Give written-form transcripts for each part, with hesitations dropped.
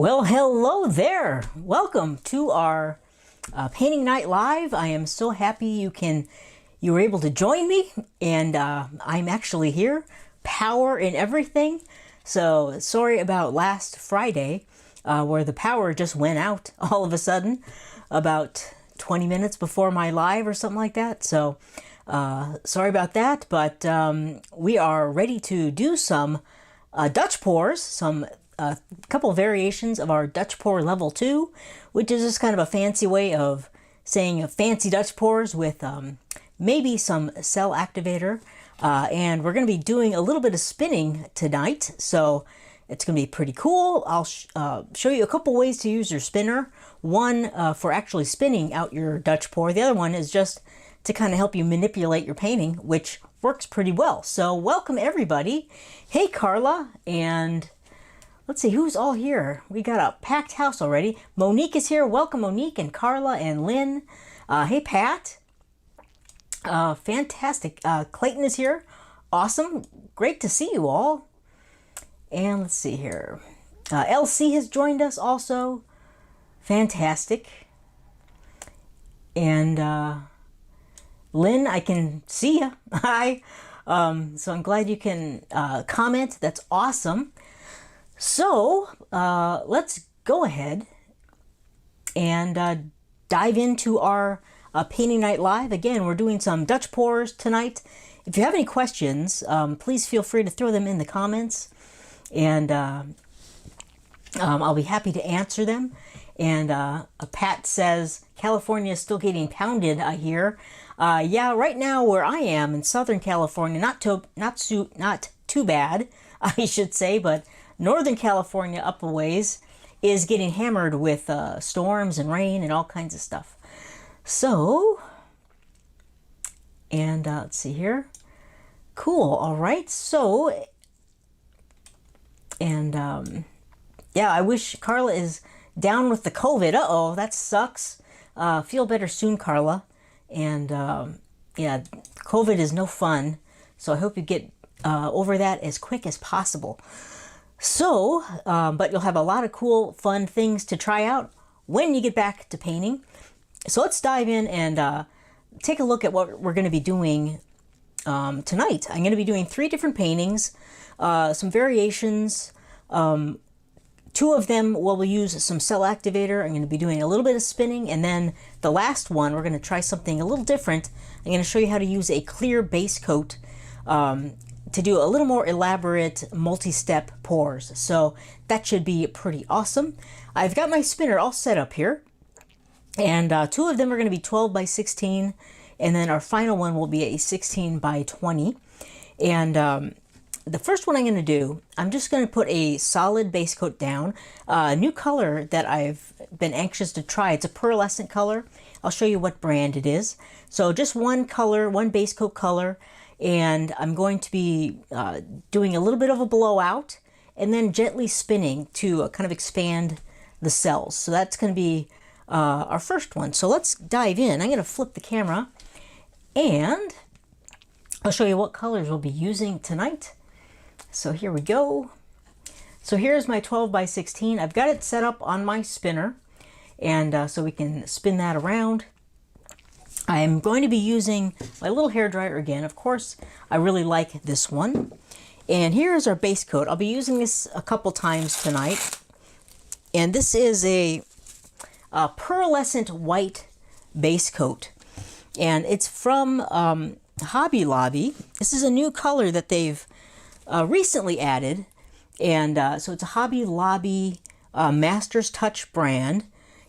Well, hello there. Welcome to our painting night live. I am so happy you were able to join me, and I'm actually here, power and everything. So sorry about last Friday, where the power just went out all of a sudden, about 20 minutes before my live or something like that. So sorry about that, but we are ready to do some Dutch pours, some couple variations of our Dutch pour level 2, which is just kind of a fancy way of saying fancy Dutch pours with maybe some cell activator. And we're going to be doing a little bit of spinning tonight, so it's going to be pretty cool. I'll show you a couple ways to use your spinner. One for actually spinning out your Dutch pour. The other one is just to kind of help you manipulate your painting, which works pretty well. So welcome everybody. Hey Carla, and let's see who's all here. We got a packed house already. Monique is here. Welcome Monique and Carla and Lynn. Hey Pat. Fantastic. Clayton is here. Awesome. Great to see you all. And let's see here. LC has joined us also. Fantastic. And Lynn, I can see you. Hi. So I'm glad you can comment. That's awesome. So let's go ahead and dive into our painting night live. Again, we're doing some Dutch pours tonight. If you have any questions, please feel free to throw them in the comments, and I'll be happy to answer them. And Pat says California is still getting pounded, I hear. Yeah, right now where I am in Southern California, not too bad, I should say, but Northern California up a ways is getting hammered with storms and rain and all kinds of stuff. So, and let's see here. Cool. All right. So, and yeah, I wish Carla is down with the COVID. Uh-oh, that sucks. Feel better soon, Carla. And yeah, COVID is no fun. So I hope you get over that as quick as possible. So, but you'll have a lot of cool, fun things to try out when you get back to painting. So let's dive in and take a look at what we're going to be doing tonight. I'm going to be doing 3 different paintings, some variations. 2 of them we'll use some cell activator. I'm going to be doing a little bit of spinning, and then the last one we're going to try something a little different. I'm going to show you how to use a clear base coat to do a little more elaborate multi-step pours. So that should be pretty awesome. I've got my spinner all set up here, and 2 of them are going to be 12 by 16, and then our final one will be a 16 by 20. And the first one I'm going to do, I'm just going to put a solid base coat down, a new color that I've been anxious to try. It's a pearlescent color. I'll show you what brand it is. So just one color, one base coat color, and I'm going to be doing a little bit of a blowout and then gently spinning to kind of expand the cells. So that's going to be our first one. So let's dive in. I'm going to flip the camera and I'll show you what colors we'll be using tonight. So here we go. So here's my 12 by 16. I've got it set up on my spinner, and so we can spin that around. I'm going to be using my little hairdryer again. Of course, I really like this one. And here is our base coat. I'll be using this a couple times tonight. And this is a pearlescent white base coat. And it's from Hobby Lobby. This is a new color that they've recently added. And so it's a Hobby Lobby Master's Touch brand.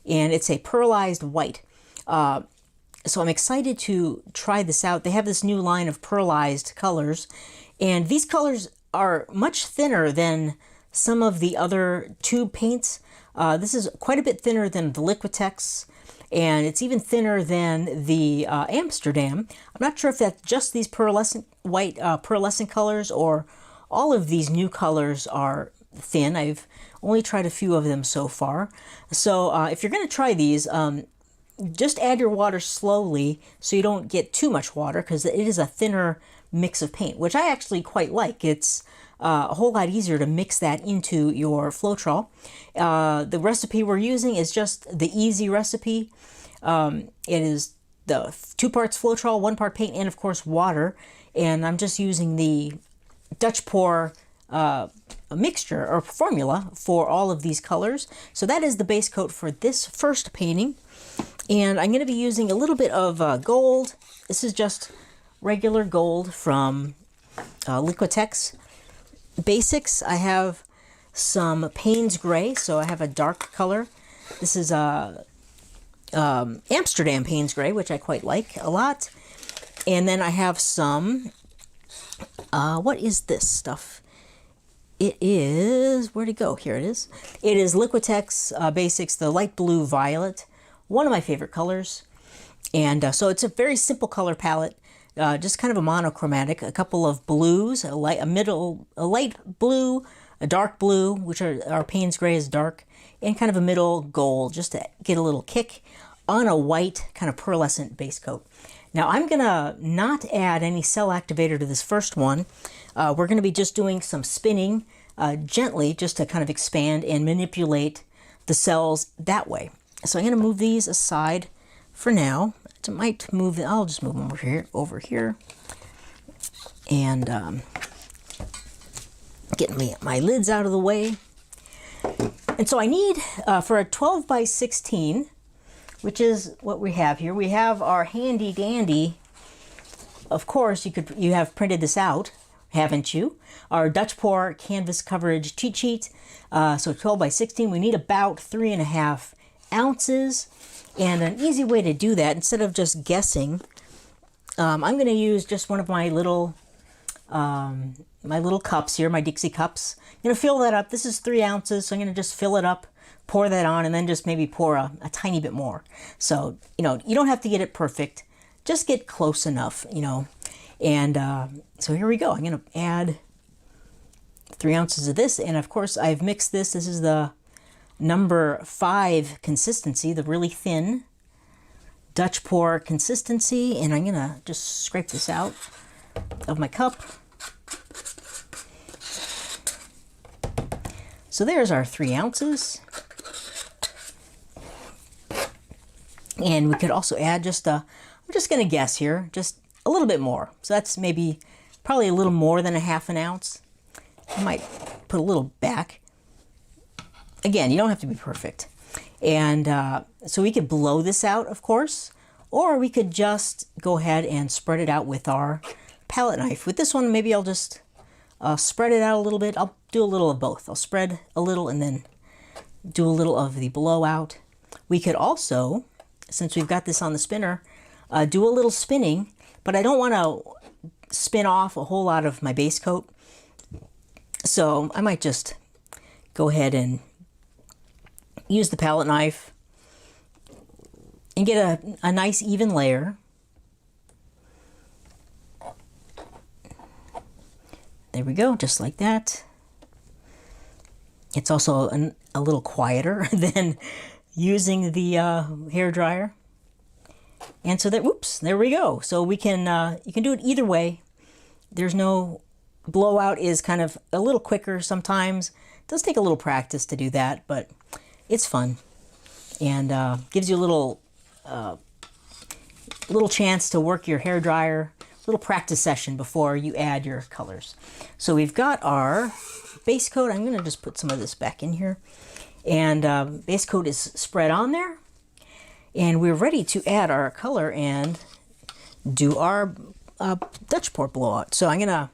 And it's a pearlized white. So I'm excited to try this out. They have this new line of pearlized colors, and these colors are much thinner than some of the other tube paints. This is quite a bit thinner than the Liquitex, and it's even thinner than the Amsterdam. I'm not sure if that's just these pearlescent white pearlescent colors, or all of these new colors are thin. I've only tried a few of them so far. So if you're going to try these, just add your water slowly so you don't get too much water, because it is a thinner mix of paint, which I actually quite like. It's a whole lot easier to mix that into your Floetrol. The recipe we're using is just the easy recipe. It is the 2 parts Floetrol, 1 part paint, and of course water. And I'm just using the Dutch Pour mixture or formula for all of these colors. So that is the base coat for this first painting. And I'm going to be using a little bit of gold. This is just regular gold from Liquitex Basics. I have some Payne's Gray, so I have a dark color. This is Amsterdam Payne's Gray, which I quite like a lot. And then I have some, what is this stuff? It is, where'd it go? Here it is. It is Liquitex Basics, the light blue violet, one of my favorite colors. And so it's a very simple color palette, just kind of a monochromatic, a couple of blues, a light blue, a dark blue, which are Payne's Gray is dark, and kind of a middle gold, just to get a little kick on a white kind of pearlescent base coat. Now I'm gonna not add any cell activator to this first one. We're gonna be just doing some spinning gently, just to kind of expand and manipulate the cells that way. So I'm gonna move these aside for now. I might move, I'll just move them over here, and get my lids out of the way. And so I need, for a 12 by 16, which is what we have here, we have our handy dandy, of course you have printed this out, haven't you? Our Dutch Pour canvas coverage cheat sheet. So 12 by 16, we need about 3.5 ounces. And an easy way to do that, instead of just guessing, I'm going to use just one of my little cups here, my Dixie cups. I'm going to fill that up. This is 3 ounces, so I'm going to just fill it up, pour that on, and then just maybe pour a tiny bit more. So, you don't have to get it perfect. Just get close enough, And so here we go. I'm going to add 3 ounces of this. And of course, I've mixed this. This is the number 5 consistency, the really thin Dutch Pour consistency. And I'm going to just scrape this out of my cup. So there's our 3 ounces. And we could also add I'm just going to guess here, just a little bit more. So that's probably a little more than a half an ounce. I might put a little back. Again, you don't have to be perfect. And so we could blow this out, of course, or we could just go ahead and spread it out with our palette knife. With this one, maybe I'll just spread it out a little bit. I'll do a little of both. I'll spread a little and then do a little of the blowout. We could also, since we've got this on the spinner, do a little spinning, but I don't want to spin off a whole lot of my base coat. So I might just go ahead and use the palette knife and get a nice even layer. There we go, just like that. It's also a little quieter than using the hair dryer. And so that, whoops, there we go. So we can, you can do it either way. There's no, blowout is kind of a little quicker sometimes. It does take a little practice to do that, but it's fun. And gives you a little chance to work your hair dryer, little practice session before you add your colors. So we've got our base coat. I'm going to just put some of this back in here. And base coat is spread on there. And we're ready to add our color and do our Dutch Pour blowout. So I'm going to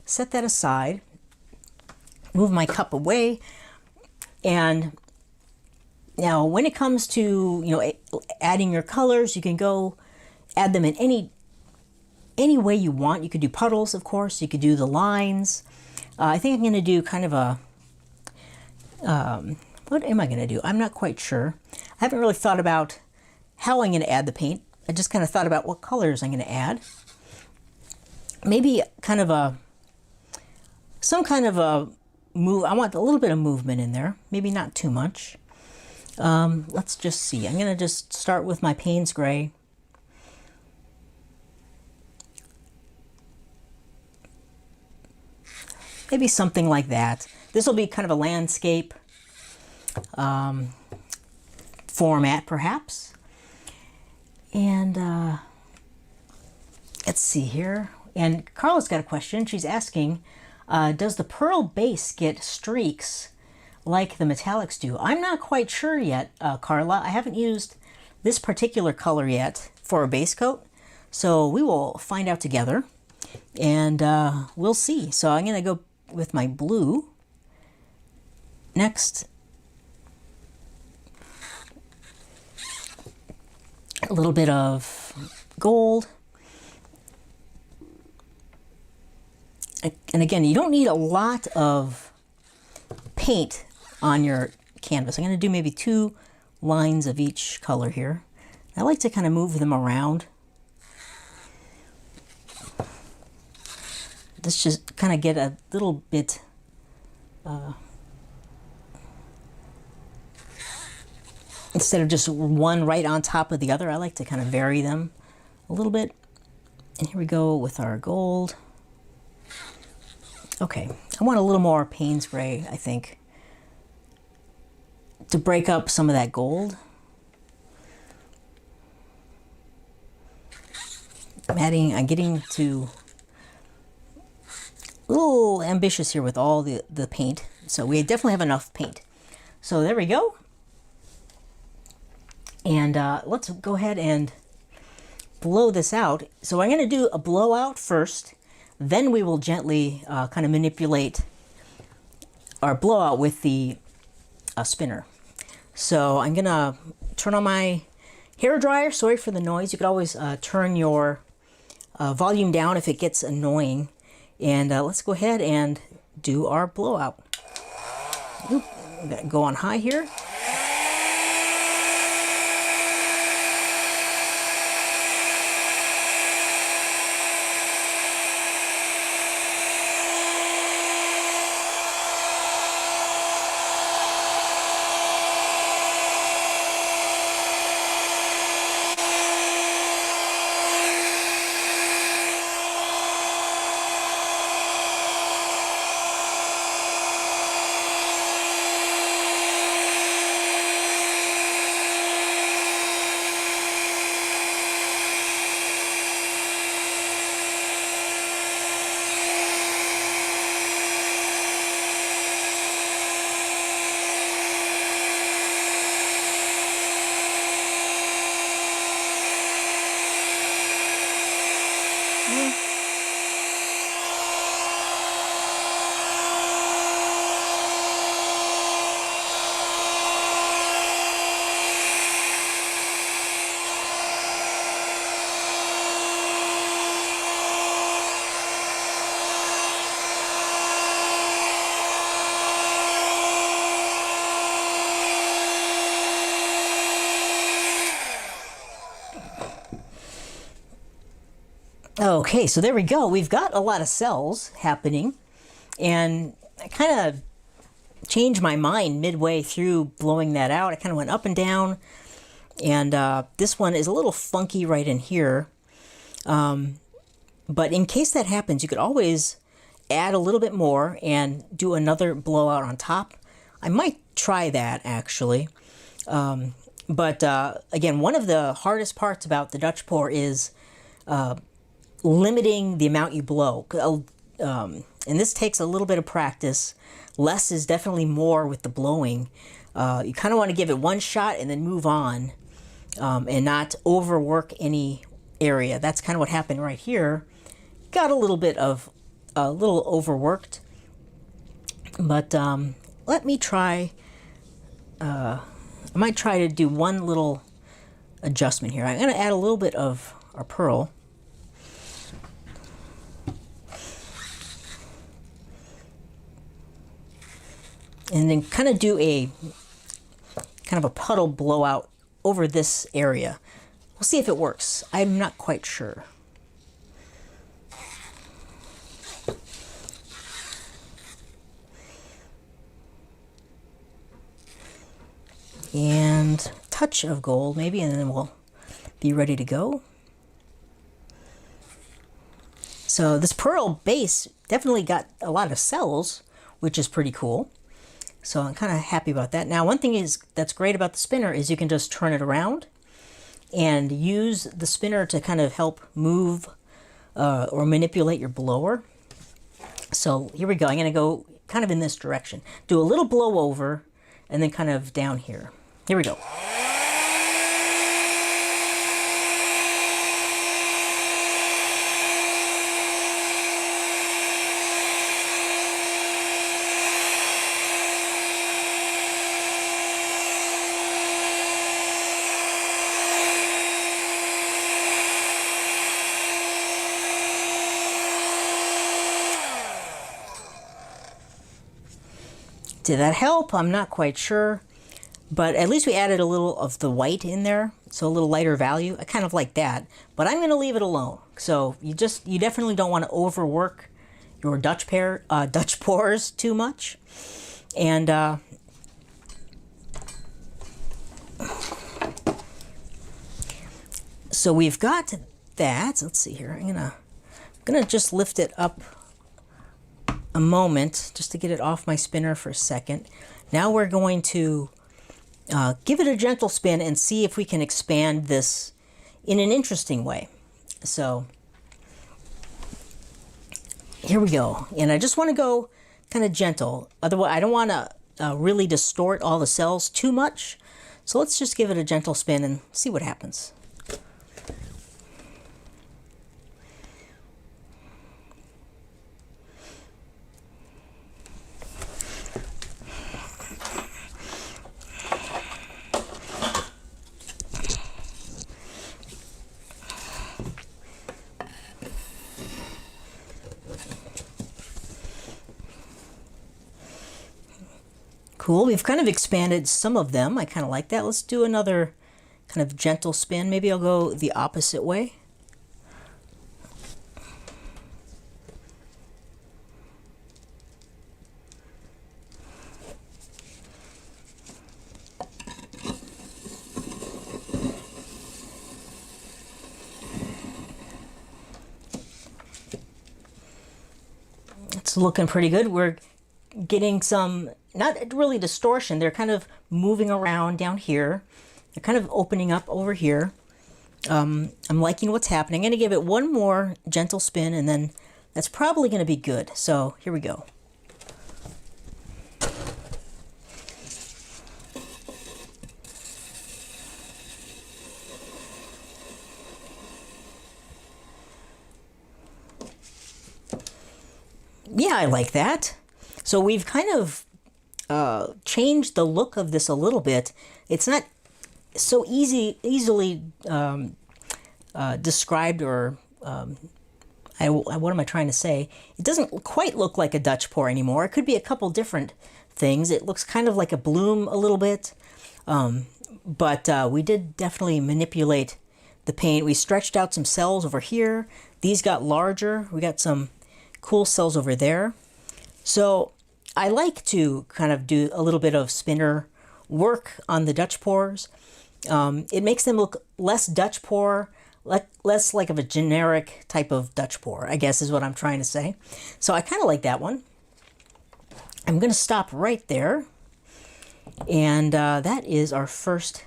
set that aside, move my cup away. And now when it comes to, adding your colors, you can go add them in any way you want. You could do puddles, of course. You could do the lines. I think I'm going to do kind of a, what am I going to do? I'm not quite sure. I haven't really thought about how I'm going to add the paint. I just kind of thought about what colors I'm going to add. Maybe kind of some kind of a move. I want a little bit of movement in there. Maybe not too much. Let's just see. I'm going to just start with my Payne's Gray. maybe something like that. This will be kind of a landscape format, perhaps. And let's see here. And Carla's got a question. She's asking, does the pearl base get streaks like the metallics do? I'm not quite sure yet, Carla. I haven't used this particular color yet for a base coat, so we will find out together, and we'll see. So I'm going to go with my blue next. A little bit of gold. And again, you don't need a lot of paint on your canvas. I'm going to do maybe 2 lines of each color here. I like to kind of move them around. Let's just kind of get a little bit instead of just one right on top of the other, I like to kind of vary them a little bit. And here we go with our gold. Okay, I want a little more Payne's gray, I think, to break up some of that gold. I'm getting to a little ambitious here with all the paint. So we definitely have enough paint. So there we go. And let's go ahead and blow this out. So I'm going to do a blowout first. Then we will gently kind of manipulate our blowout with the spinner. So I'm going to turn on my hair dryer. Sorry for the noise. You could always turn your volume down if it gets annoying. And let's go ahead and do our blowout. Oop, I'm going to go on high here. Okay, so there we go. We've got a lot of cells happening, and I kind of changed my mind midway through blowing that out. I kind of went up and down, and this one is a little funky right in here. But in case that happens, you could always add a little bit more and do another blowout on top. I might try that, actually. But again, one of the hardest parts about the Dutch pour is limiting the amount you blow. And this takes a little bit of practice. Less is definitely more with the blowing. You kind of want to give it one shot and then move on, and not overwork any area. That's kind of what happened right here. Got a little bit of a little overworked, but let me try. I might try to do one little adjustment here. I'm going to add a little bit of our pearl. And then kind of do a kind of a puddle blowout over this area. We'll see if it works. I'm not quite sure. And a touch of gold maybe, and then we'll be ready to go. So this pearl base definitely got a lot of cells, which is pretty cool. So I'm kind of happy about that. Now, one thing is that's great about the spinner is you can just turn it around and use the spinner to kind of help move or manipulate your blower. So here we go. I'm going to go kind of in this direction. Do a little blow over and then kind of down here. Here we go. Did that help? I'm not quite sure, but at least we added a little of the white in there, so a little lighter value. I kind of like that, but I'm going to leave it alone. So you definitely don't want to overwork your Dutch pours too much, and so we've got that. Let's see here. I'm gonna just lift it up a moment just to get it off my spinner for a second. Now we're going to give it a gentle spin and see if we can expand this in an interesting way. So here we go. And I just want to go kind of gentle. Otherwise, I don't want to really distort all the cells too much. So let's just give it a gentle spin and see what happens. Cool, we've kind of expanded some of them. I kind of like that. Let's do another kind of gentle spin. Maybe I'll go the opposite way. It's looking pretty good. We're getting some, not really distortion, they're kind of moving around down here. They're kind of opening up over here. I'm liking what's happening. I'm going to give it one more gentle spin and then that's probably going to be good. So here we go. Yeah, I like that. So we've kind of changed the look of this a little bit. It's not so easily described, or what am I trying to say? It doesn't quite look like a Dutch pour anymore. It could be a couple different things. It looks kind of like a bloom a little bit, but we did definitely manipulate the paint. We stretched out some cells over here. These got larger. We got some cool cells over there. So I like to kind of do a little bit of spinner work on the Dutch pours. It makes them look less Dutch pour, less like of a generic type of Dutch pour, I guess is what I'm trying to say. So I kind of like that one. I'm going to stop right there. And that is our first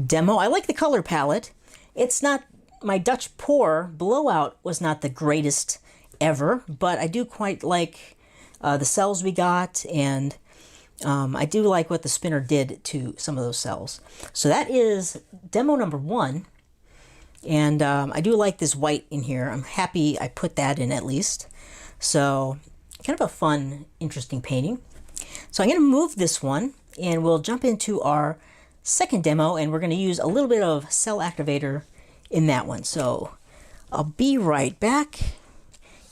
demo. I like the color palette. It's not, my Dutch pour blowout was not the greatest ever, but I do quite like the cells we got, and I do like what the spinner did to some of those cells. So that is demo number 1, and I do like this white in here. I'm happy I put that in at least. So kind of a fun, interesting painting. So I'm going to move this one, and we'll jump into our second demo, and we're going to use a little bit of cell activator in that one. So I'll be right back.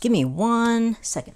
Give me 1 second.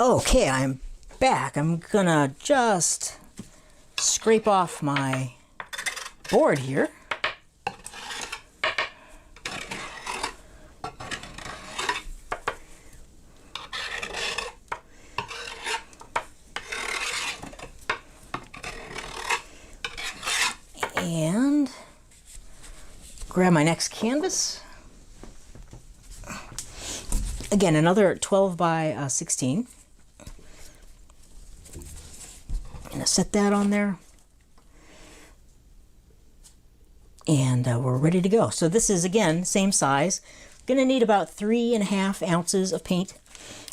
Okay, I'm back. I'm gonna just scrape off my board here. And grab my next canvas. Again, another 12 by 16. I'm gonna set that on there. And we're ready to go. So this is, again, same size. Gonna need about 3.5 ounces of paint.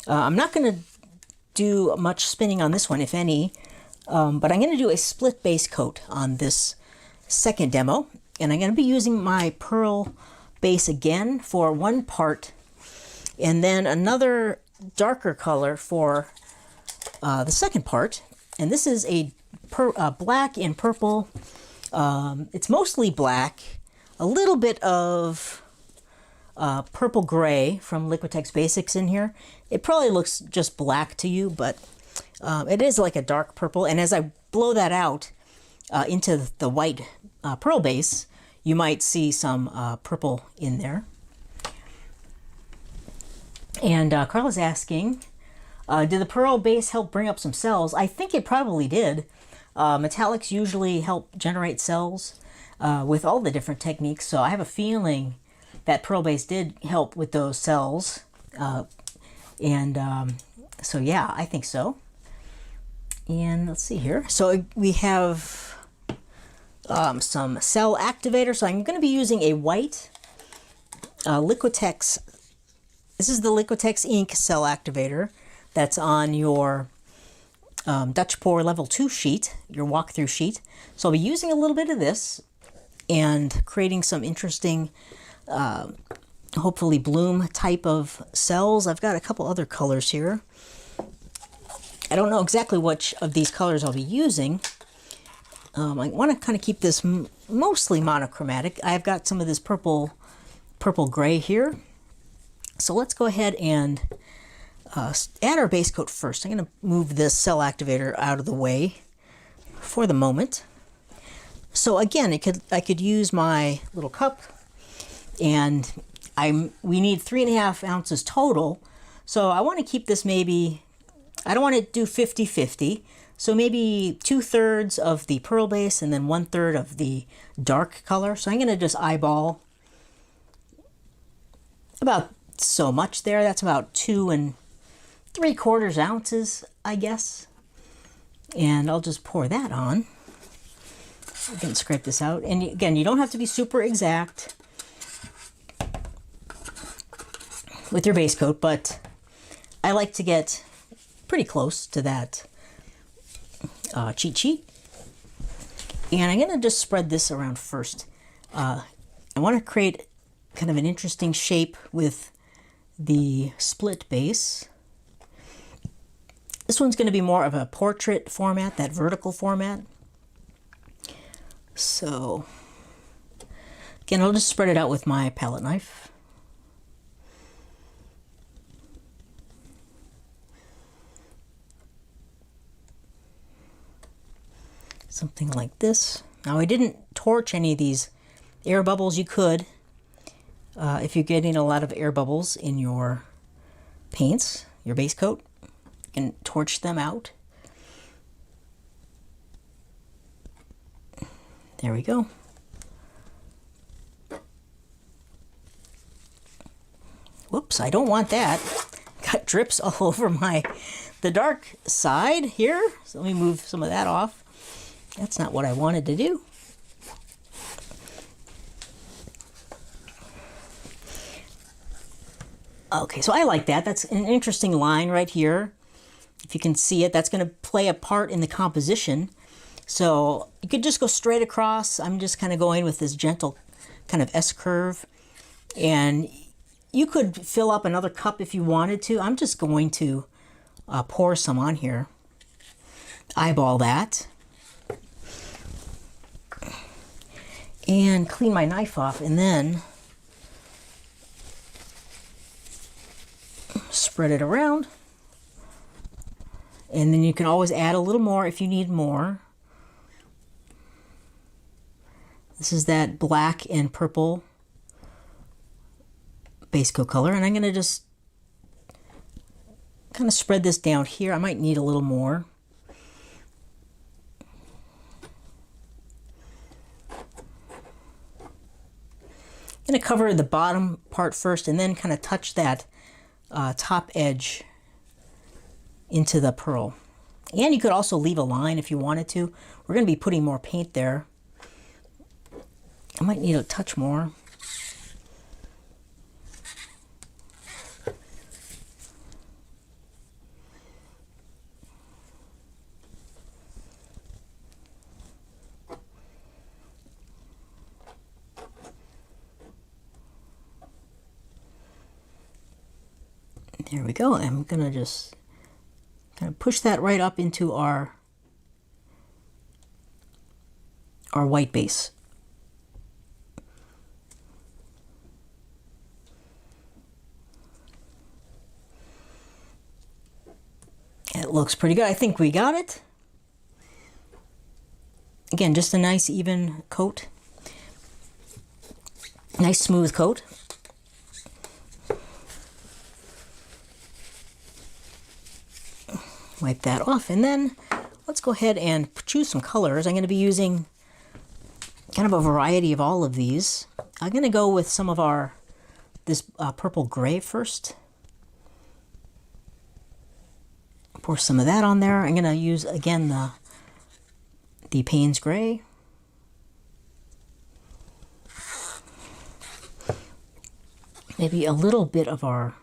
I'm not gonna do much spinning on this one, if any, but I'm gonna do a split base coat on this second demo. And I'm gonna be using my pearl base again for one part, and then another darker color for the second part. And this is a black and purple. It's mostly black, a little bit of purple gray from Liquitex Basics in here. It probably looks just black to you, but it is like a dark purple. And as I blow that out into the white pearl base, you might see some purple in there. And Carla's asking, did the pearl base help bring up some cells? I think it probably did. Metallics usually help generate cells with all the different techniques, so I have a feeling that pearl base did help with those cells. So yeah, I think so. And let's see here. So we have some cell activator. So I'm going to be using a white Liquitex. This is the Liquitex ink cell activator that's on your Dutch Pour Level 2 sheet, your walkthrough sheet. So I'll be using a little bit of this and creating some interesting, hopefully bloom type of cells. I've got a couple other colors here. I don't know exactly which of these colors I'll be using. I want to kind of keep this mostly monochromatic. I've got some of this purple gray here. So let's go ahead and add our base coat first. I'm going to move this cell activator out of the way for the moment. So again, I could use my little cup, and we need 3.5 ounces total. So I want to keep this maybe, I don't want to do 50-50. So maybe 2/3 of the pearl base and then 1/3 of the dark color. So I'm going to just eyeball about so much there. That's about 2 3/4 ounces, I guess. And I'll just pour that on. I can scrape this out. And again, you don't have to be super exact with your base coat, but I like to get pretty close to that cheat sheet. And I'm going to just spread this around first. I want to create kind of an interesting shape with the split base. This one's going to be more of a portrait format, that vertical format. So, again, I'll just spread it out with my palette knife. Something like this. Now, I didn't torch any of these air bubbles. You could, if you're getting a lot of air bubbles in your paints, your base coat, you can torch them out. There we go. Whoops, I don't want that. Got drips all over the dark side here. So let me move some of that off. That's not what I wanted to do. Okay, so I like that. That's an interesting line right here. If you can see it, that's going to play a part in the composition. So you could just go straight across. I'm just kind of going with this gentle kind of S-curve. And you could fill up another cup if you wanted to. I'm just going to pour some on here. Eyeball that. And clean my knife off, and then spread it around. And then you can always add a little more if you need more. This is that black and purple base coat color, and I'm going to just kind of spread this down here. I might need a little more. I'm going to cover the bottom part first and then kind of touch that top edge into the pearl. And you could also leave a line if you wanted to. We're going to be putting more paint there. I might need a touch more. There we go. I'm going to just kind of push that right up into our white base. It looks pretty good. I think we got it. Again, just a nice even coat. Nice smooth coat. Wipe that off, and then let's go ahead and choose some colors. I'm going to be using kind of a variety of all of these. I'm going to go with some of this purple gray first. Pour some of that on there. I'm going to use again the Payne's gray. Maybe a little bit of our,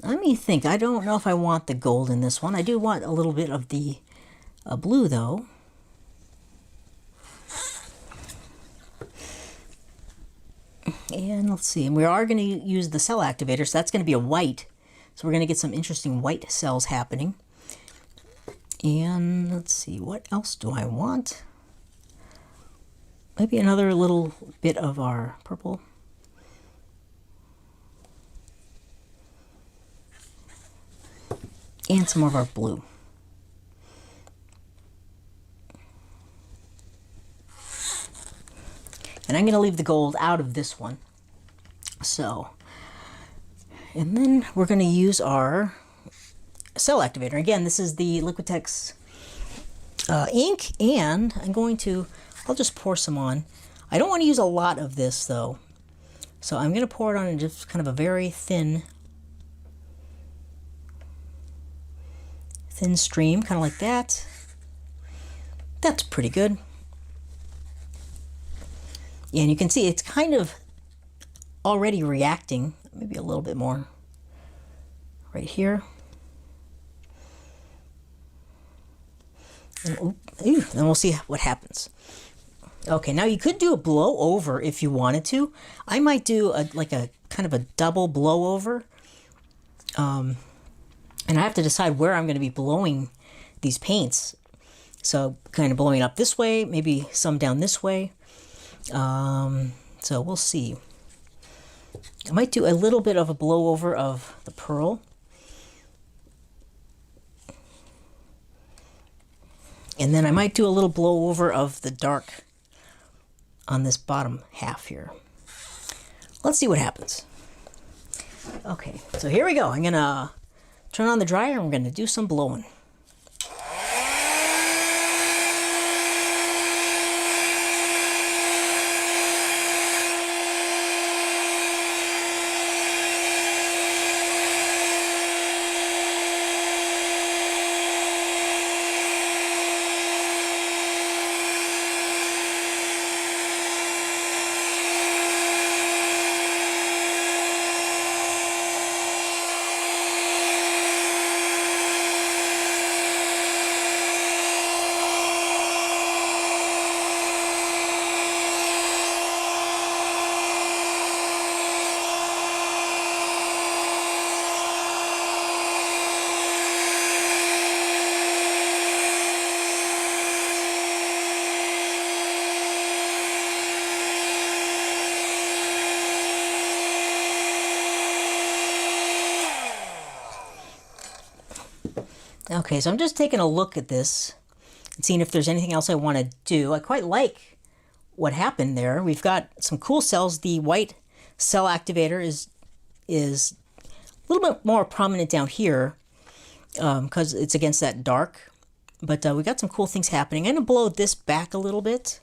let me think. I don't know if I want the gold in this one. I do want a little bit of the blue, though. And let's see. And we are going to use the cell activator, so that's going to be a white. So we're going to get some interesting white cells happening. And let's see. What else do I want? Maybe another little bit of our purple. And some of our blue. And I'm going to leave the gold out of this one. So, and then we're going to use our cell activator. Again, this is the Liquitex ink, and I'll just pour some on. I don't want to use a lot of this, though. So I'm going to pour it on in just kind of a very thin stream, kind of like that. That's pretty good. Yeah, and you can see it's kind of already reacting. Maybe a little bit more right here. And then we'll see what happens. Okay, now you could do a blow over if you wanted to. I might do like a kind of a double blow over. And I have to decide where I'm going to be blowing these paints. So kind of blowing up this way, maybe some down this way. So we'll see. I might do a little bit of a blow over of the pearl. And then I might do a little blow over of the dark on this bottom half here. Let's see what happens. Okay, so here we go. I'm going to turn on the dryer and we're going to do some blowing. Okay, so I'm just taking a look at this and seeing if there's anything else I want to do. I quite like what happened there. We've got some cool cells. The white cell activator is a little bit more prominent down here because it's against that dark. But we got some cool things happening. I'm going to blow this back a little bit.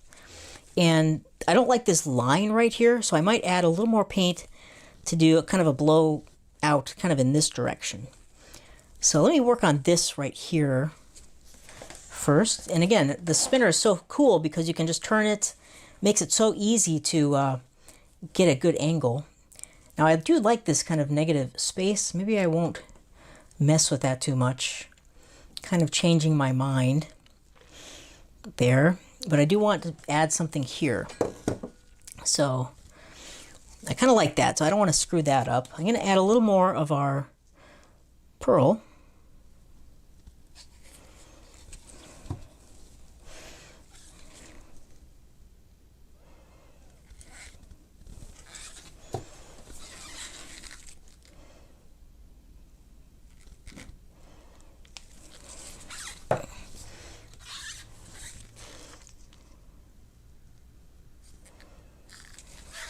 And I don't like this line right here, so I might add a little more paint to do a kind of a blow out kind of in this direction. So let me work on this right here first. And again, the spinner is so cool because you can just turn it, makes it so easy to get a good angle. Now I do like this kind of negative space. Maybe I won't mess with that too much. Kind of changing my mind there. But I do want to add something here. So I kind of like that, so I don't want to screw that up. I'm going to add a little more of our pearl.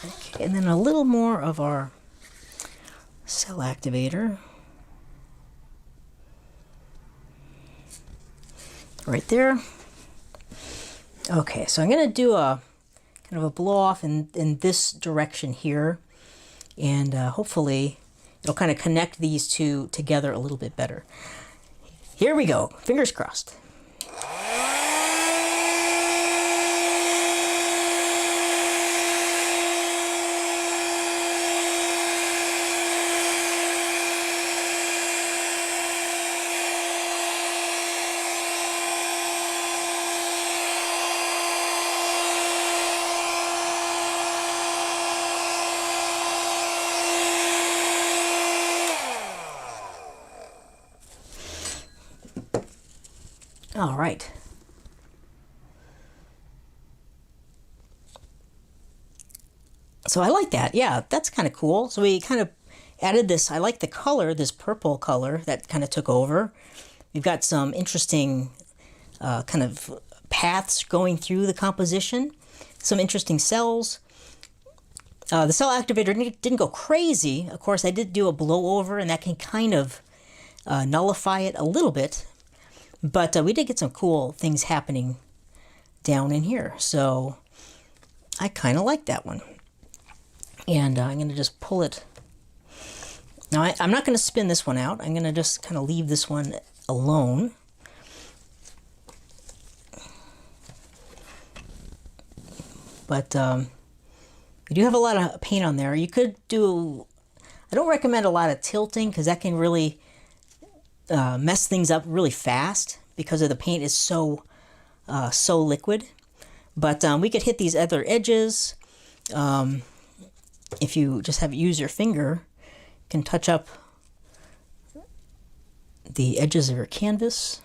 Okay, and then a little more of our cell activator. Right there. Okay, so I'm going to do a kind of a blow off in this direction here. And hopefully it'll kind of connect these two together a little bit better. Here we go. Fingers crossed. All right. So I like that. Yeah, that's kind of cool. So we kind of added this. I like the color, this purple color that kind of took over. We've got some interesting kind of paths going through the composition. Some interesting cells. The cell activator didn't go crazy. Of course, I did do a blow over, and that can kind of nullify it a little bit. But we did get some cool things happening down in here. So I kind of like that one. And I'm going to just pull it. Now, I'm not going to spin this one out. I'm going to just kind of leave this one alone. But you do have a lot of paint on there. You could do... I don't recommend a lot of tilting because that can really mess things up really fast because of the paint is so liquid. But we could hit these other edges. If you just use your finger, you can touch up the edges of your canvas.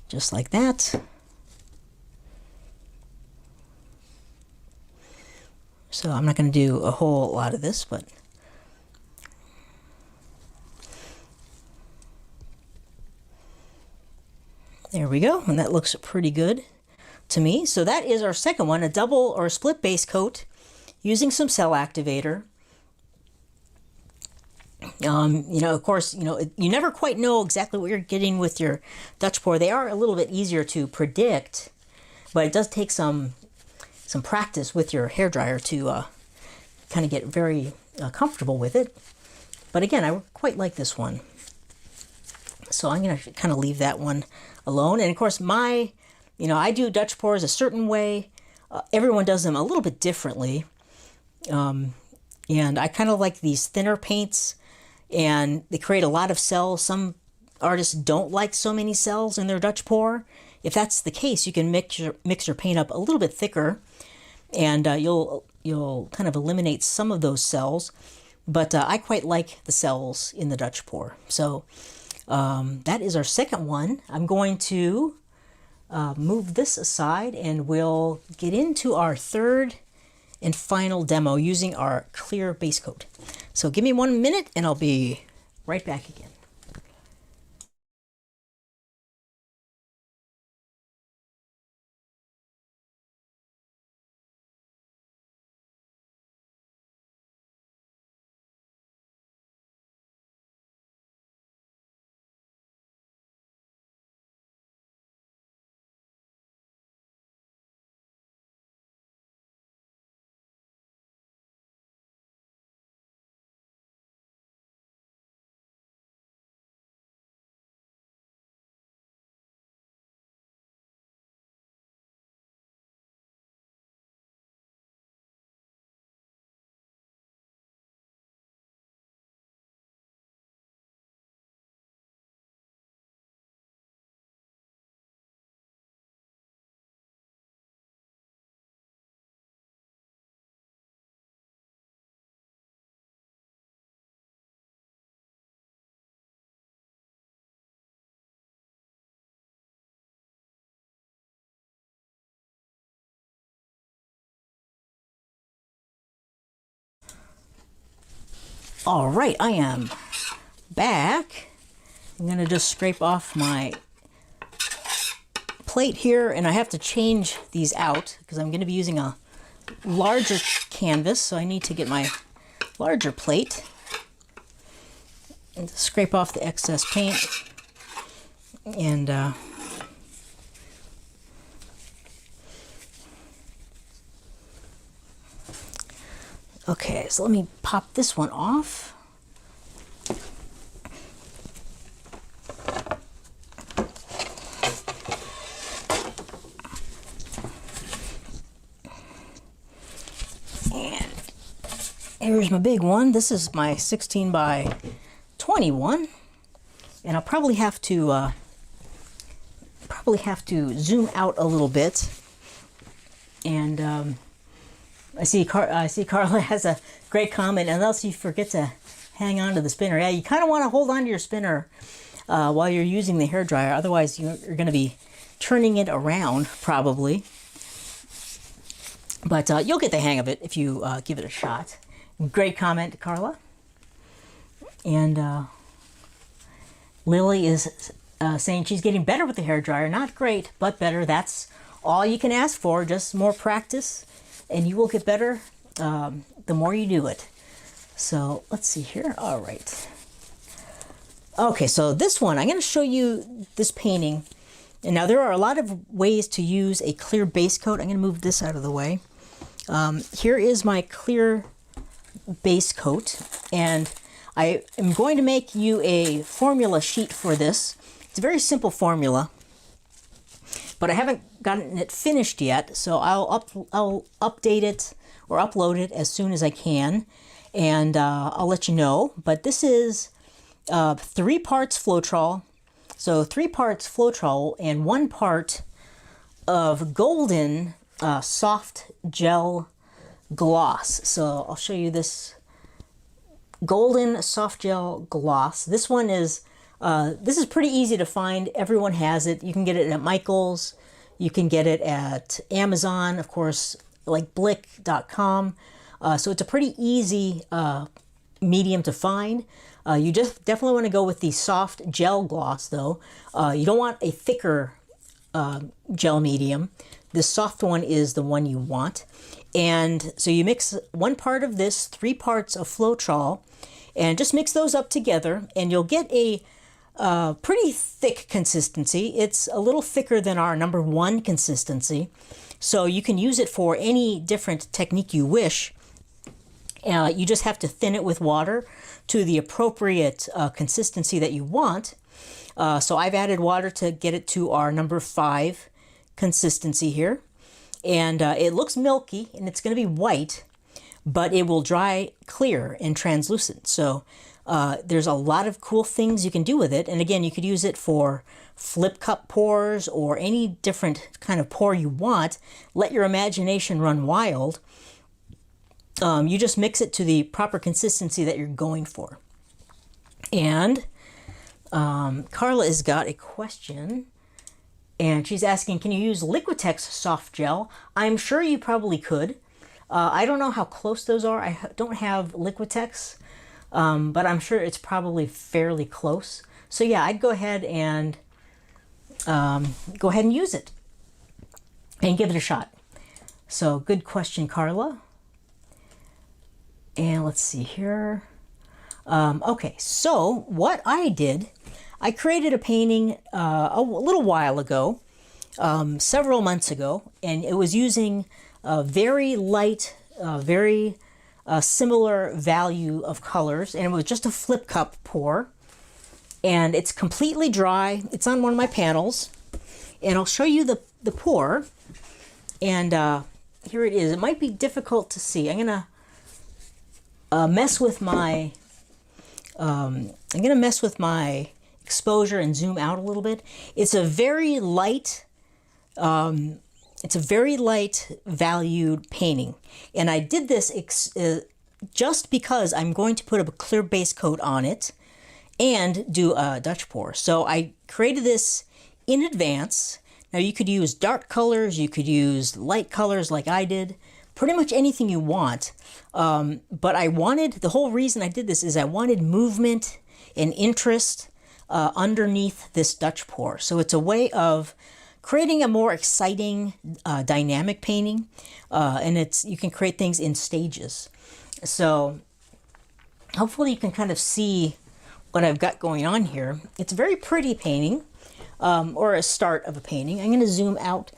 Just like that. So I'm not going to do a whole lot of this, but there we go, and that looks pretty good to me. So that is our second one, a double or split base coat using some cell activator. You know, of course, you never quite know exactly what you're getting with your Dutch pour. They are a little bit easier to predict, but it does take some practice with your hairdryer to kind of get very comfortable with it. But again, I quite like this one. So I'm going to kind of leave that one alone. And of course, I do Dutch pours a certain way. Everyone does them a little bit differently. And I kind of like these thinner paints, and they create a lot of cells. Some artists don't like so many cells in their Dutch pour. If that's the case, you can mix your paint up a little bit thicker, and you'll kind of eliminate some of those cells. But I quite like the cells in the Dutch pour. So that is our second one. I'm going to move this aside, and we'll get into our third and final demo using our clear base coat. So give me 1 minute and I'll be right back again. All right, I am back. I'm gonna just scrape off my plate here, and I have to change these out because I'm gonna be using a larger canvas, so I need to get my larger plate and scrape off the excess paint. And okay, so let me pop this one off. And here's my big one. This is my 16 by 21, and I'll probably have to zoom out a little bit. And I see Carla has a great comment, unless you forget to hang on to the spinner. Yeah, you kind of want to hold on to your spinner while you're using the hairdryer. Otherwise, you're going to be turning it around probably. But you'll get the hang of it if you give it a shot. Great comment, Carla. And Lily is saying she's getting better with the hairdryer. Not great, but better. That's all you can ask for. Just more practice, and you will get better the more you do it. So let's see here. All right. Okay, so this one, I'm going to show you this painting. And now there are a lot of ways to use a clear base coat. I'm going to move this out of the way. Here is my clear base coat, and I am going to make you a formula sheet for this. It's a very simple formula, but I haven't gotten it finished yet, so I'll update it or upload it as soon as I can, and I'll let you know. But this is 3 parts Floetrol, so 3 parts Floetrol and 1 part of golden soft gel gloss. So I'll show you this golden soft gel gloss. This one is this is pretty easy to find. Everyone has it. You can get it at Michael's. You can get it at Amazon, of course, like Blick.com. So it's a pretty easy medium to find. You just definitely want to go with the soft gel gloss, though. You don't want a thicker gel medium. This soft one is the one you want. And so you mix 1 part of this, 3 parts of Floetrol, and just mix those up together, and you'll get a pretty thick consistency. It's a little thicker than our number 1 consistency. So you can use it for any different technique you wish. You just have to thin it with water to the appropriate consistency that you want. So I've added water to get it to our number 5 consistency here. And it looks milky, and it's going to be white, but it will dry clear and translucent. So there's a lot of cool things you can do with it. And again, you could use it for flip cup pours or any different kind of pour you want. Let your imagination run wild. You just mix it to the proper consistency that you're going for. And Carla has got a question, and she's asking, can you use Liquitex soft gel? I'm sure you probably could. I don't know how close those are. I don't have Liquitex. but I'm sure it's probably fairly close. So yeah, I'd go ahead and use it and give it a shot. So good question, Carla. And let's see here. Okay, so what I did, I created a painting a little while ago, several months ago, and it was using a very light, very similar value of colors, and it was just a flip cup pour. And it's completely dry. It's on one of my panels, and I'll show you the pour. And here it is. It might be difficult to see. I'm gonna mess with my exposure and zoom out a little bit. It's a very light valued painting, and I did this just because I'm going to put a clear base coat on it and do a Dutch pour. So I created this in advance. Now you could use dark colors, you could use light colors like I did, pretty much anything you want. But the whole reason I did this is I wanted movement and interest underneath this Dutch pour. So it's a way of creating a more exciting, dynamic painting, and you can create things in stages. So hopefully you can kind of see what I've got going on here. It's a very pretty painting, or a start of a painting. I'm going to zoom out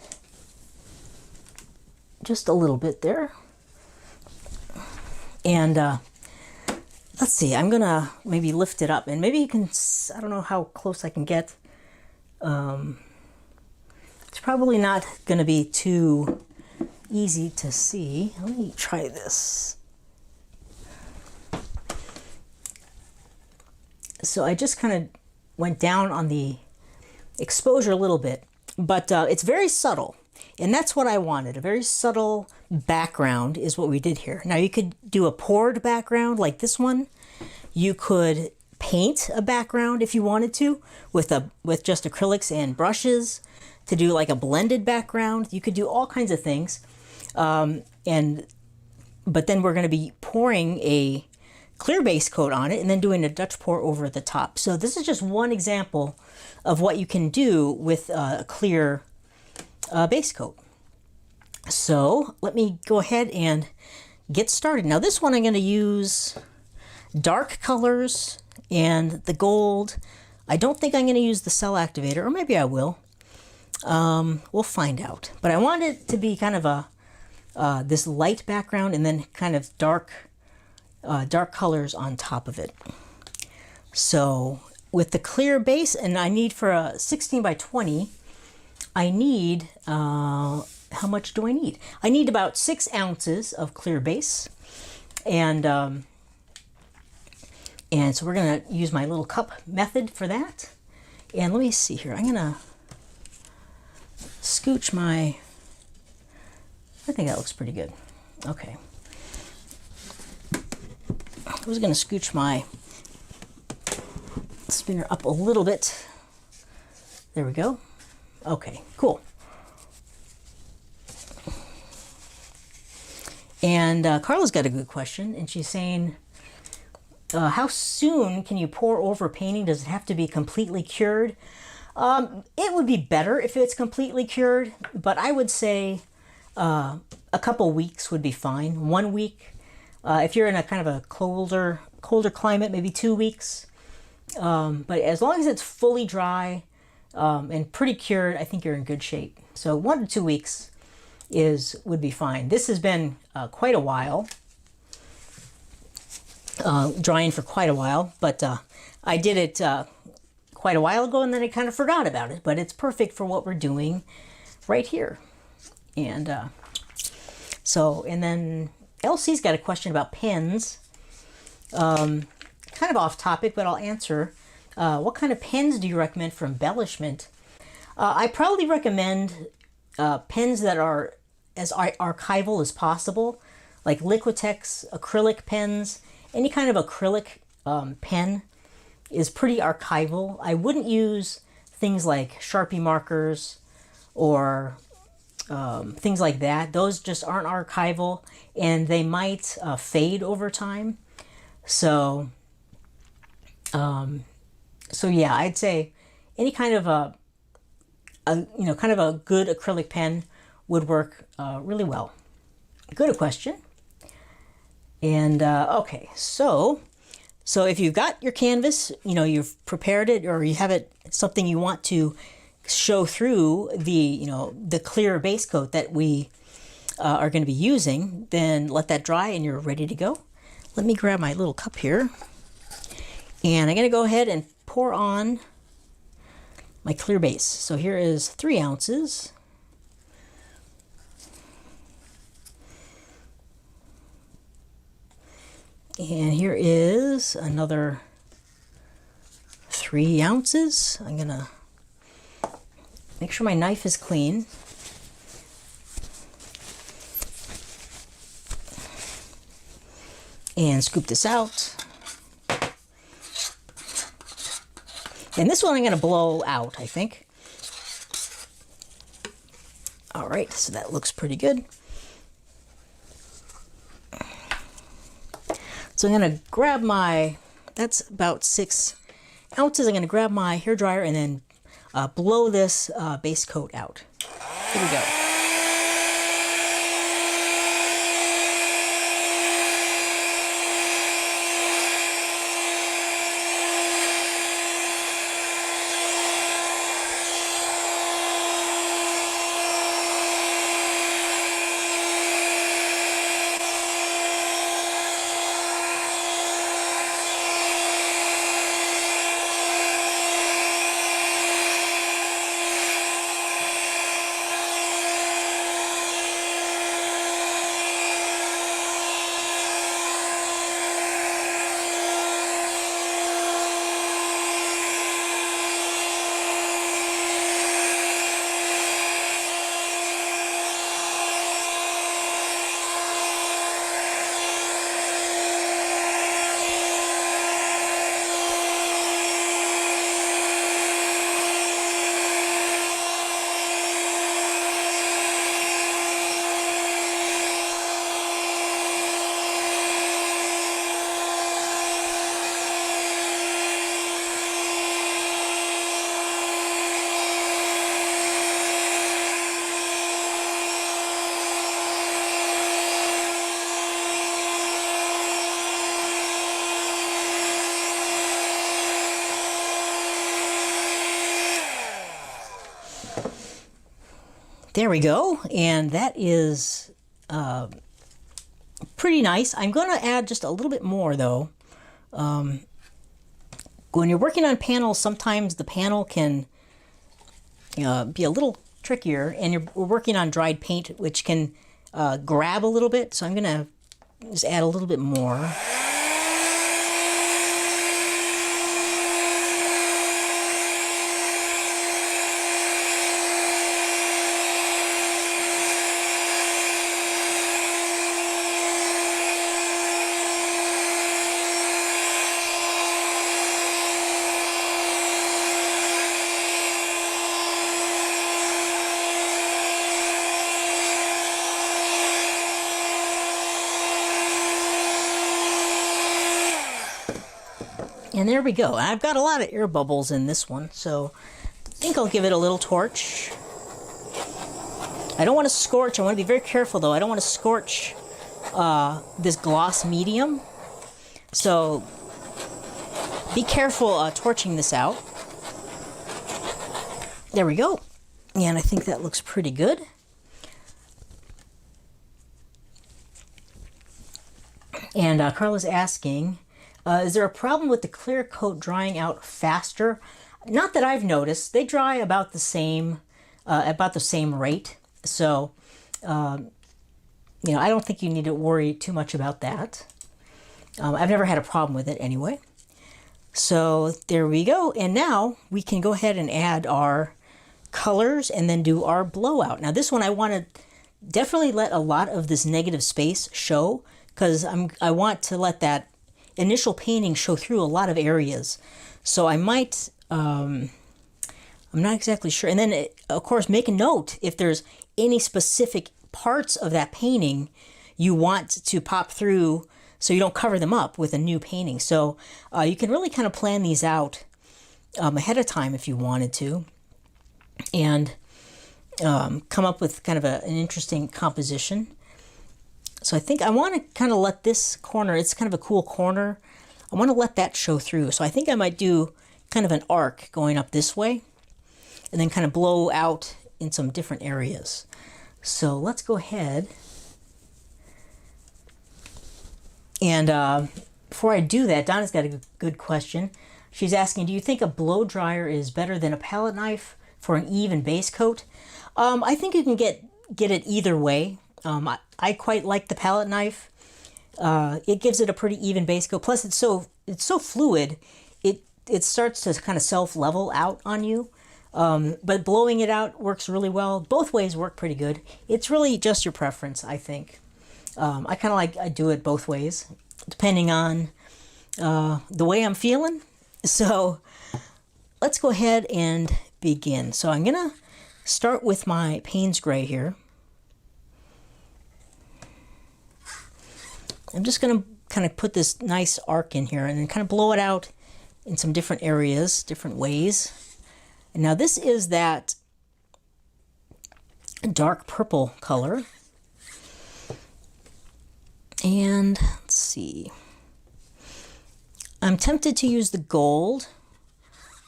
just a little bit there. And let's see, I'm going to maybe lift it up, and maybe you can, I don't know how close I can get. It's probably not going to be too easy to see. Let me try this. So I just kind of went down on the exposure a little bit, but it's very subtle, and that's what I wanted. A very subtle background is what we did here. Now you could do a poured background like this one. You could paint a background if you wanted to with just acrylics and brushes to do like a blended background. You could do all kinds of things, but then we're going to be pouring a clear base coat on it and then doing a Dutch pour over the top. So this is just one example of what you can do with a clear base coat. So let me go ahead and get started. Now this one I'm going to use dark colors and the gold. I don't think I'm going to use the cell activator, or maybe I will. We'll find out. But I want it to be kind of this light background and then kind of dark colors on top of it. So with the clear base, and I need for a 16 by 20, I need, how much do I need? I need about 6 ounces of clear base. And so we're going to use my little cup method for that. And let me see here. I'm going to scooch I think that looks pretty good. Okay. I was going to scooch my spinner up a little bit. There we go. Okay, cool. And Carla's got a good question, and she's saying, how soon can you pour over painting? Does it have to be completely cured? It would be better if it's completely cured, but I would say a couple weeks would be fine. 1 week. If you're in a kind of a colder climate, maybe 2 weeks. But as long as it's fully dry and pretty cured, I think you're in good shape. So 1 to 2 weeks would be fine. This has been quite a while, drying for quite a while, but I did it quite a while ago, and then I kind of forgot about it. But it's perfect for what we're doing right here. And and then Elsie's got a question about pens. Kind of off topic, but I'll answer. What kind of pens do you recommend for embellishment? I probably recommend pens that are as archival as possible, like Liquitex acrylic pens. Any kind of acrylic pen is pretty archival. I wouldn't use things like Sharpie markers or things like that. Those just aren't archival, and they might fade over time. So So yeah, I'd say any kind of kind of a good acrylic pen would work really well. Good question. And okay, so if you've got your canvas, you've prepared it, or you have it something you want to show through the clear base coat that we are going to be using, then let that dry and you're ready to go. Let me grab my little cup here, and I'm going to go ahead and pour on my clear base. So here is 3 ounces. And here is another 3 ounces. I'm gonna make sure my knife is clean. And scoop this out. And this one I'm gonna blow out, I think. All right, so that looks pretty good. So I'm going to grab that's about 6 ounces. I'm going to grab my hairdryer and then blow this base coat out. Here we go. There we go, and that is pretty nice. I'm going to add just a little bit more, though. When you're working on panels, sometimes the panel can be a little trickier, and we're working on dried paint, which can grab a little bit, so I'm going to just add a little bit more. And there we go. I've got a lot of air bubbles in this one, so I think I'll give it a little torch. I don't want to scorch. I want to be very careful, though. I don't want to scorch this gloss medium. So be careful torching this out. There we go. And I think that looks pretty good. And Carla's asking, is there a problem with the clear coat drying out faster? Not that I've noticed. They dry about the same rate. So, I don't think you need to worry too much about that. I've never had a problem with it anyway. So there we go. And now we can go ahead and add our colors and then do our blowout. Now this one I want to definitely let a lot of this negative space show, because I want to let that initial painting show through a lot of areas. So I might, I'm not exactly sure. And then, of course, make a note if there's any specific parts of that painting you want to pop through so you don't cover them up with a new painting. So you can really kind of plan these out ahead of time if you wanted to, and come up with kind of an interesting composition. So I think I want to kind of let this corner, it's kind of a cool corner, I want to let that show through. So I think I might do kind of an arc going up this way and then kind of blow out in some different areas. So let's go ahead. And before I do that, Donna's got a good question. She's asking, do you think a blow dryer is better than a palette knife for an even base coat? I think you can get it either way. I quite like the palette knife. It gives it a pretty even base coat. Plus, it's so fluid. It starts to kind of self-level out on you. But blowing it out works really well. Both ways work pretty good. It's really just your preference, I think. I do it both ways, depending on the way I'm feeling. So let's go ahead and begin. So I'm going to start with my Payne's Gray here. I'm just going to kind of put this nice arc in here and then kind of blow it out in some different areas, different ways. And now this is that dark purple color. And let's see. I'm tempted to use the gold.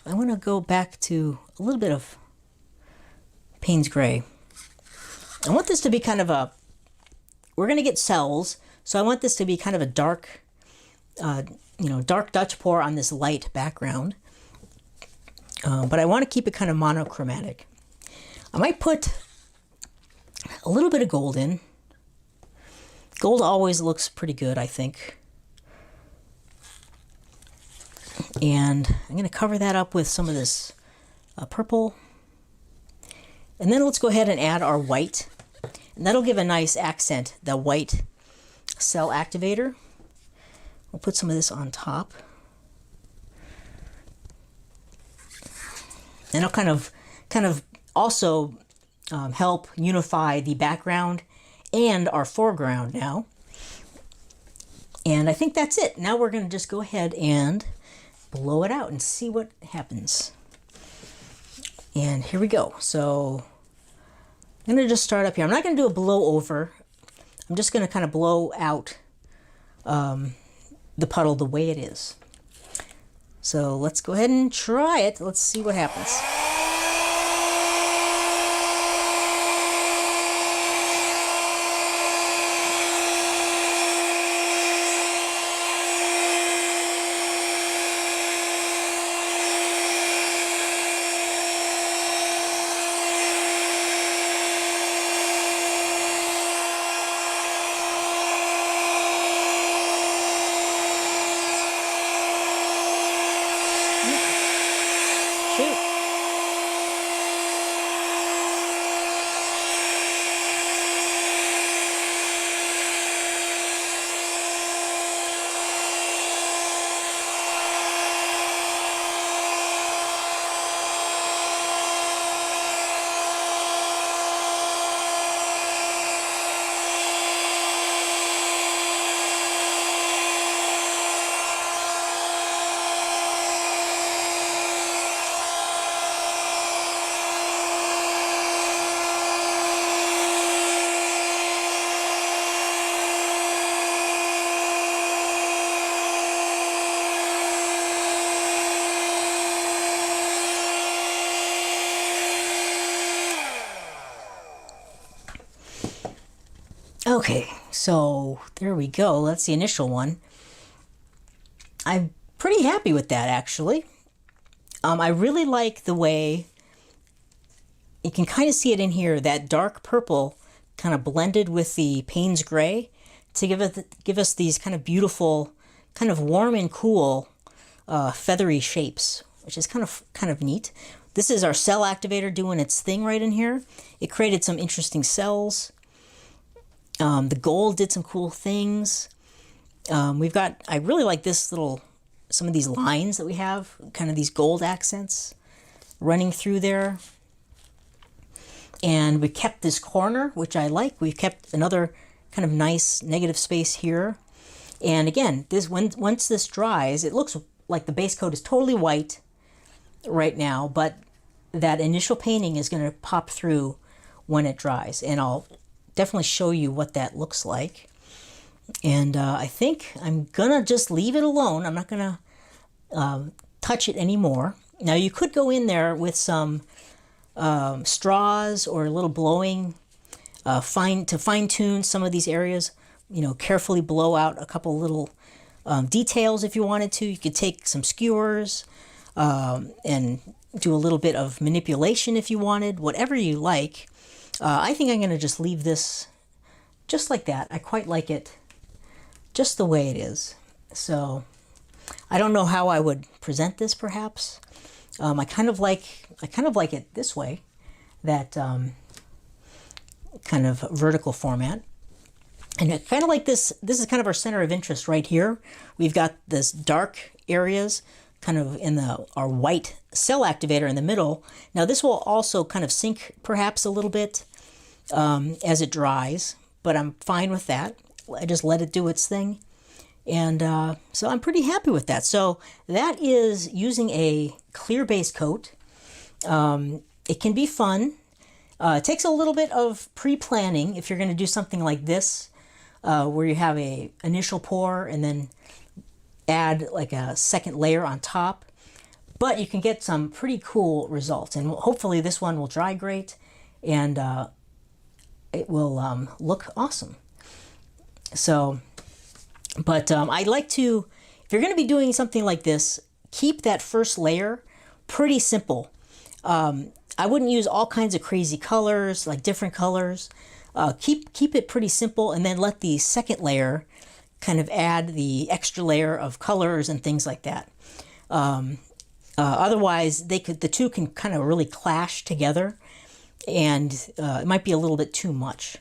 I want to go back to a little bit of Payne's Gray. I want this to be kind of a, we're going to get cells, so I want this to be kind of a dark, dark Dutch pour on this light background. But I want to keep it kind of monochromatic. I might put a little bit of gold in. Gold always looks pretty good, I think. And I'm going to cover that up with some of this purple. And then let's go ahead and add our white. And that'll give a nice accent, the white cell activator. We'll put some of this on top. And it'll kind of also help unify the background and our foreground now. And I think that's it. Now we're going to just go ahead and blow it out and see what happens. And here we go. So I'm going to just start up here. I'm not going to do a blow over. I'm just going to kind of blow out the puddle the way it is. So let's go ahead and try it. Let's see what happens. Okay, so there we go. That's the initial one. I'm pretty happy with that, actually. I really like the way you can kind of see it in here, that dark purple kind of blended with the Payne's Gray to give us these kind of beautiful, kind of warm and cool feathery shapes, which is kind of neat. This is our cell activator doing its thing right in here. It created some interesting cells. The gold did some cool things. I really like some of these lines that we have, kind of these gold accents running through there. And we kept this corner, which I like. We've kept another kind of nice negative space here. And again, once this dries, it looks like the base coat is totally white right now, but that initial painting is going to pop through when it dries. And I'll definitely show you what that looks like. And I think I'm going to just leave it alone. I'm not going to touch it anymore. Now you could go in there with some straws or a little blowing to fine tune some of these areas. You know, carefully blow out a couple little details if you wanted to. You could take some skewers and do a little bit of manipulation if you wanted, whatever you like. I think I'm going to just leave this just like that. I quite like it just the way it is. So I don't know how I would present this perhaps. I kind of like it this way, that kind of vertical format. And I kind of like this. This is kind of our center of interest right here. We've got this dark areas kind of in our white cell activator in the middle. Now this will also kind of sink perhaps a little bit as it dries, but I'm fine with that. I just let it do its thing. And so I'm pretty happy with that. So that is using a clear base coat. It can be fun. It takes a little bit of pre-planning if you're going to do something like this, where you have a initial pour and then add like a second layer on top. But you can get some pretty cool results. And hopefully this one will dry great and it will look awesome. So, but I like to, if you're going to be doing something like this, keep that first layer pretty simple. I wouldn't use all kinds of crazy colors, like different colors. Keep it pretty simple, and then let the second layer kind of add the extra layer of colors and things like that. Otherwise, the two can kind of really clash together, and it might be a little bit too much.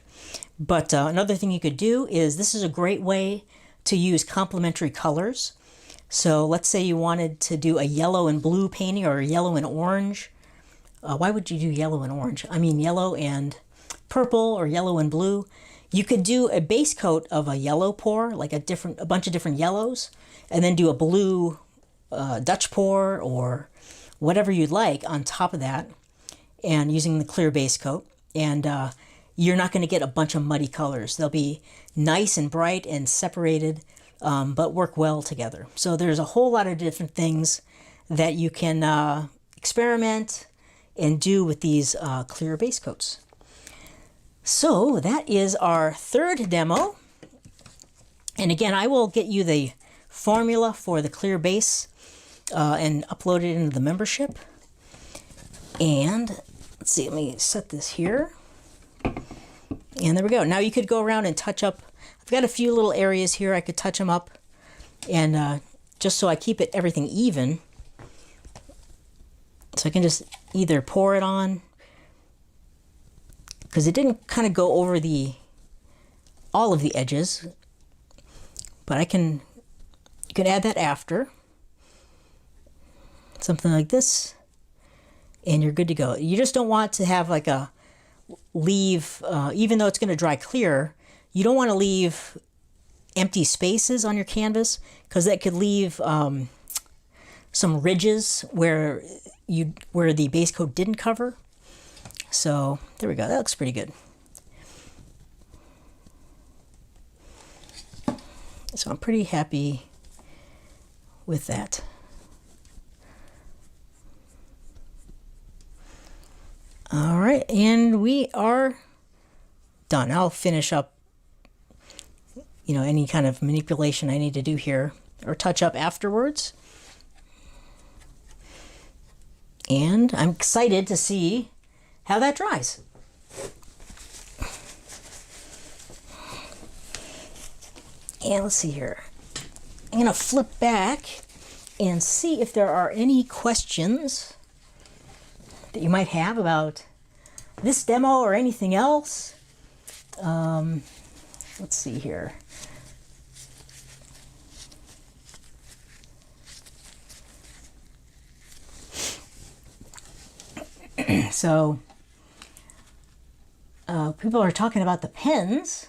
But another thing you could do is, this is a great way to use complementary colors. So let's say you wanted to do a yellow and blue painting, or a yellow and orange. Why would you do yellow and orange? I mean yellow and purple, or yellow and blue. You could do a base coat of a yellow pour, like a bunch of different yellows, and then do a blue Dutch pour or whatever you'd like on top of that, and using the clear base coat. And you're not going to get a bunch of muddy colors. They'll be nice and bright and separated, but work well together. So there's a whole lot of different things that you can experiment and do with these clear base coats. So that is our third demo. And again, I will get you the formula for the clear base and upload it into the membership. And let's see, let me set this here. And there we go. Now you could go around and touch up. I've got a few little areas here I could touch them up. And just so I keep everything even. So I can just either pour it on, because it didn't kind of go over all of the edges, but you can add that after, something like this, and you're good to go. You just don't want to have like a leave, even though it's going to dry clear, you don't want to leave empty spaces on your canvas, because that could leave some ridges where the base coat didn't cover. So there we go. That looks pretty good. So I'm pretty happy with that. All right, and we are done. I'll finish up, any kind of manipulation I need to do here or touch up afterwards. And I'm excited to see how that dries. And let's see here. I'm going to flip back and see if there are any questions that you might have about this demo or anything else. Let's see here. So people are talking about the pens.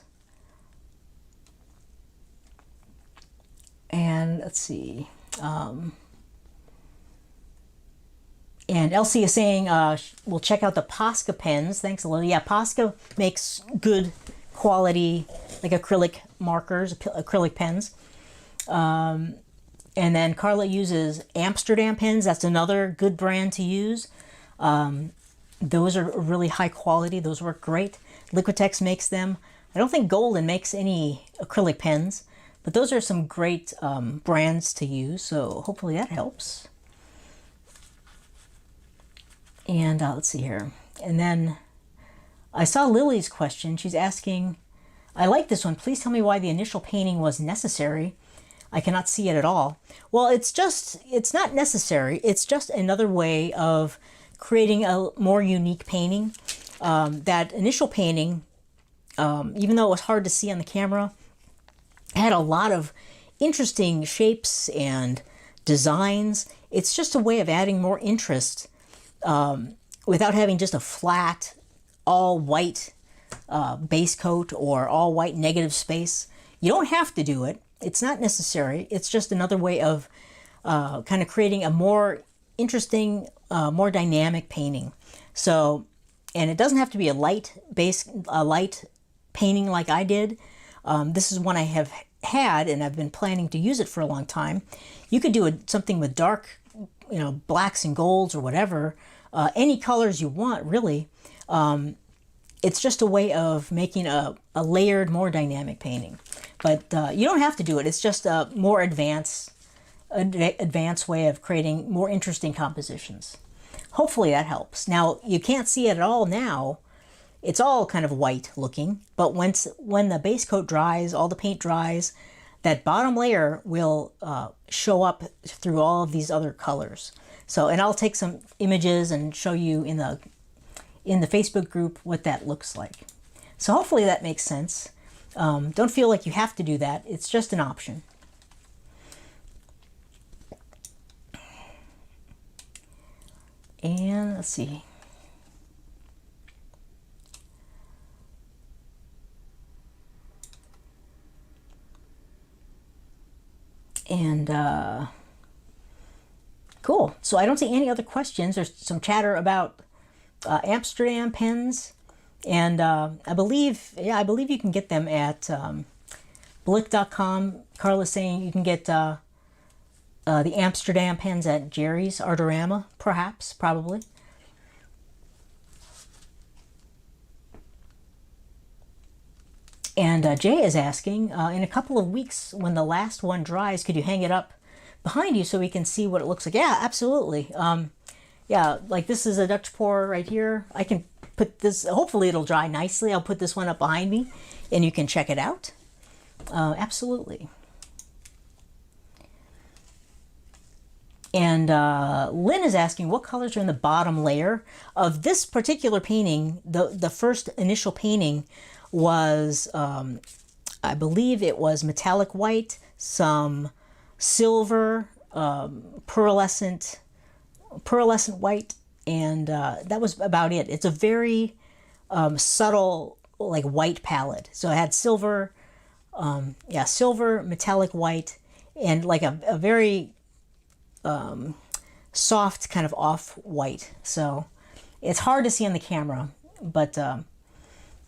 And let's see. And Elsie is saying we'll check out the Posca pens. Thanks, Lily. Yeah, Posca makes good quality, like acrylic markers, acrylic pens. And then Carla uses Amsterdam pens. That's another good brand to use. Those are really high quality. Those work great. Liquitex makes them. I don't think Golden makes any acrylic pens, but those are some great brands to use. So hopefully that helps. And let's see here. And then I saw Lily's question. She's asking, I like this one. Please tell me why the initial painting was necessary. I cannot see it at all. Well, it's not necessary. It's just another way of creating a more unique painting. That initial painting, even though it was hard to see on the camera, had a lot of interesting shapes and designs. It's just a way of adding more interest without having just a flat, all white base coat or all white negative space. You don't have to do it. It's not necessary. It's just another way of kind of creating a more interesting, more dynamic painting. So, and it doesn't have to be a light painting like I did. This is one I have had, and I've been planning to use it for a long time. You could do something with dark, blacks and golds or whatever, any colors you want, really. It's just a way of making a layered, more dynamic painting. But you don't have to do it. It's just a more advanced way of creating more interesting compositions. Hopefully that helps. Now, you can't see it at all now. It's all kind of white looking, but when the base coat dries, all the paint dries, that bottom layer will show up through all of these other colors. So, and I'll take some images and show you in the Facebook group what that looks like. So hopefully that makes sense. Don't feel like you have to do that. It's just an option. And let's see. And cool. So I don't see any other questions. There's some chatter about Amsterdam pens, and I believe you can get them at Blick.com. Carla's saying you can get the Amsterdam pens at Jerry's Artorama, perhaps, probably. And Jay is asking, in a couple of weeks when the last one dries, could you hang it up behind you so we can see what it looks like? Yeah, absolutely. Yeah, like this is a Dutch pour right here. I can put this, hopefully it'll dry nicely. I'll put this one up behind me and you can check it out. Absolutely. And Lynn is asking what colors are in the bottom layer of this particular painting. The first initial painting was, I believe it was metallic white, some silver, pearlescent white, and that was about it. It's a very subtle, like white palette. So it had silver, silver, metallic white, and like a very soft kind of off-white. So it's hard to see on the camera, but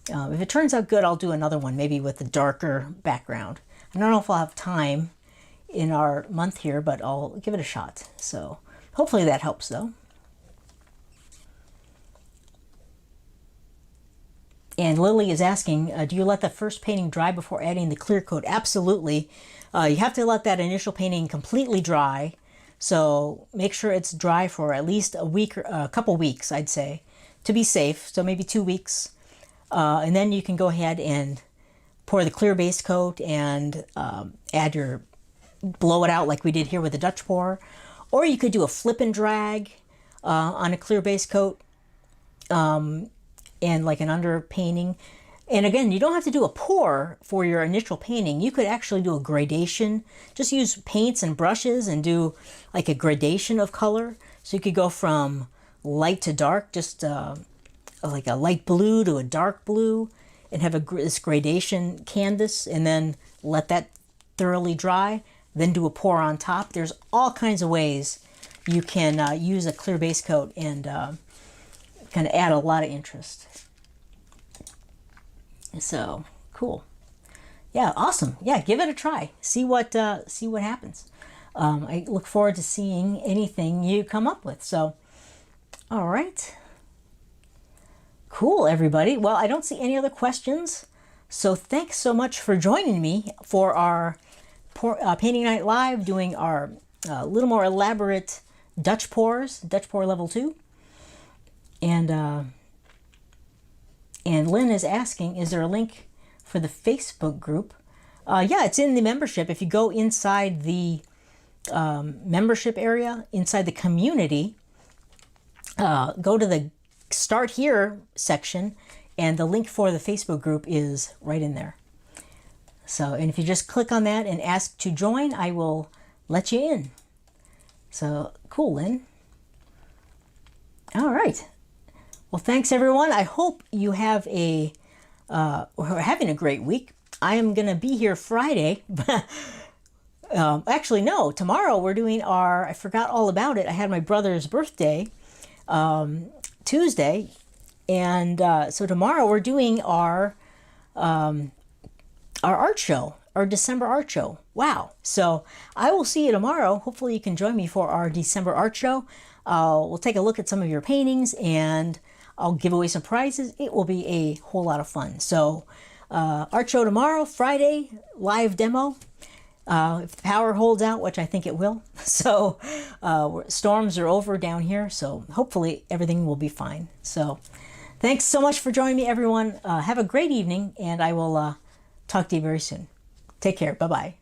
if it turns out good, I'll do another one, maybe with a darker background. I don't know if I'll have time in our month here, but I'll give it a shot. So hopefully that helps, though. And Lily is asking, do you let the first painting dry before adding the clear coat? Absolutely. You have to let that initial painting completely dry. So make sure it's dry for at least a week or a couple weeks, I'd say, to be safe. So maybe 2 weeks. And then you can go ahead and pour the clear base coat and blow it out like we did here with the Dutch pour. Or you could do a flip and drag on a clear base coat and like an under painting. And again, you don't have to do a pour for your initial painting. You could actually do a gradation. Just use paints and brushes and do like a gradation of color. So you could go from light to dark, just like a light blue to a dark blue, and have this gradation canvas, and then let that thoroughly dry. then do a pour on top. There's all kinds of ways you can use a clear base coat and kind of add a lot of interest. So cool. Yeah, awesome. Yeah, give it a try. See what happens. I look forward to seeing anything you come up with. So, all right. Cool, everybody. Well, I don't see any other questions. So thanks so much for joining me for our Painting Night Live, doing our little more elaborate Dutch pours, Dutch pour level 2. And Lynn is asking, is there a link for the Facebook group? Yeah, it's in the membership. If you go inside the membership area, inside the community, go to the Start Here section, and the link for the Facebook group is right in there. So, and if you just click on that and ask to join, I will let you in. So, cool, Lynn. All right. Well, thanks, everyone. I hope you have we're having a great week. I am going to be here Friday. Actually, no, tomorrow we're doing I forgot all about it. I had my brother's birthday Tuesday. And so tomorrow we're doing our art show, our December art show. Wow. So I will see you tomorrow. Hopefully you can join me for our December art show. We'll take a look at some of your paintings and I'll give away some prizes. It will be a whole lot of fun. So art show tomorrow, Friday, live demo. If the power holds out, which I think it will. So storms are over down here. So hopefully everything will be fine. So thanks so much for joining me, everyone. Have a great evening, and I will talk to you very soon. Take care. Bye-bye.